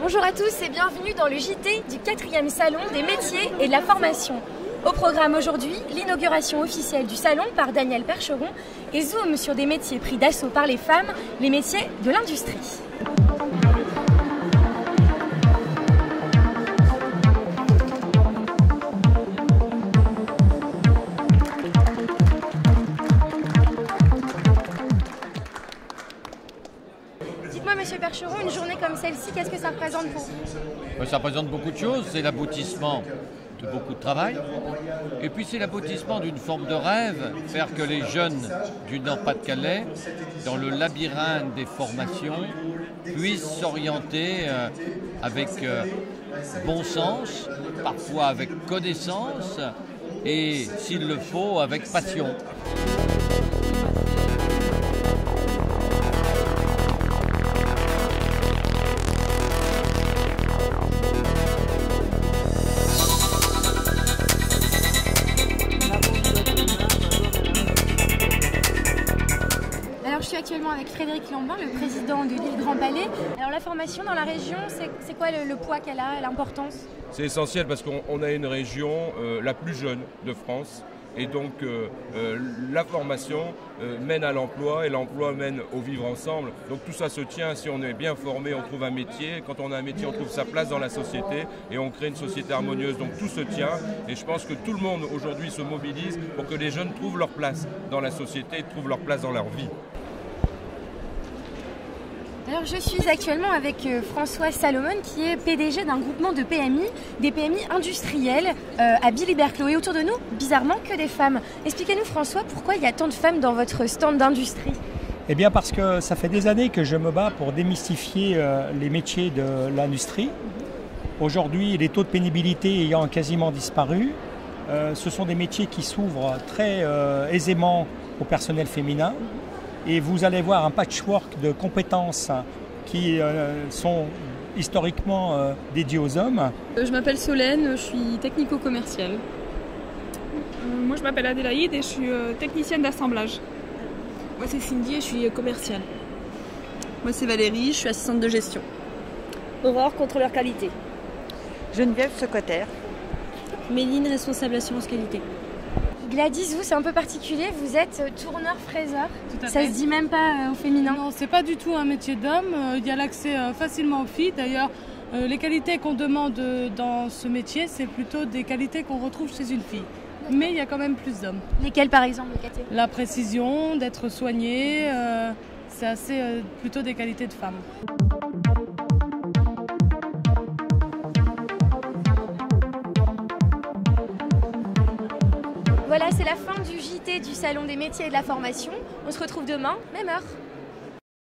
Bonjour à tous et bienvenue dans le JT du 4e Salon des métiers et de la formation. Au programme aujourd'hui, l'inauguration officielle du salon par Daniel Percheron et zoom sur des métiers pris d'assaut par les femmes, les métiers de l'industrie. Dites-moi, Monsieur Percheron, une journée comme celle-ci, qu'est-ce que ça représente pour vous? Ça représente beaucoup de choses. C'est l'aboutissement de beaucoup de travail. Et puis c'est l'aboutissement d'une forme de rêve, faire que les jeunes du Nord-Pas-de-Calais, dans le labyrinthe des formations, puissent s'orienter avec bon sens, parfois avec connaissance et, s'il le faut, avec passion. Alors je suis actuellement avec Frédéric Lambin, le président de l'île Grand Palais. Alors la formation dans la région, c'est quoi le poids qu'elle a, l'importance? C'est essentiel parce qu'on a une région la plus jeune de France et donc la formation mène à l'emploi et l'emploi mène au vivre ensemble. Donc tout ça se tient, si on est bien formé, on trouve un métier. Quand on a un métier, on trouve sa place dans la société et on crée une société harmonieuse. Donc tout se tient et je pense que tout le monde aujourd'hui se mobilise pour que les jeunes trouvent leur place dans la société, trouvent leur place dans leur vie. Alors je suis actuellement avec François Salomon qui est PDG d'un groupement de PMI, des PMI industriels à Billy-Berclau. Et autour de nous, bizarrement, que des femmes. Expliquez-nous François, pourquoi il y a tant de femmes dans votre stand d'industrie? Eh bien parce que ça fait des années que je me bats pour démystifier les métiers de l'industrie. Aujourd'hui, les taux de pénibilité ayant quasiment disparu, ce sont des métiers qui s'ouvrent très aisément au personnel féminin. Et vous allez voir un patchwork de compétences qui sont historiquement dédiées aux hommes. Je m'appelle Solène, je suis technico-commerciale. Moi je m'appelle Adélaïde et je suis technicienne d'assemblage. Moi c'est Cindy et je suis commerciale. Moi c'est Valérie, je suis assistante de gestion. Aurore, contrôleur qualité. Geneviève, secrétaire. Méline, responsable assurance qualité. Gladys, vous, c'est un peu particulier, vous êtes tourneur-fraiseur. Ça se dit même pas au féminin. Non, c'est pas du tout un métier d'homme. Il y a l'accès facilement aux filles. D'ailleurs, les qualités qu'on demande dans ce métier, c'est plutôt des qualités qu'on retrouve chez une fille. Mais il y a quand même plus d'hommes. Lesquelles par exemple? La précision, d'être soigné, c'est assez plutôt des qualités de femmes. Voilà, c'est la fin du JT du Salon des métiers et de la formation. On se retrouve demain, même heure.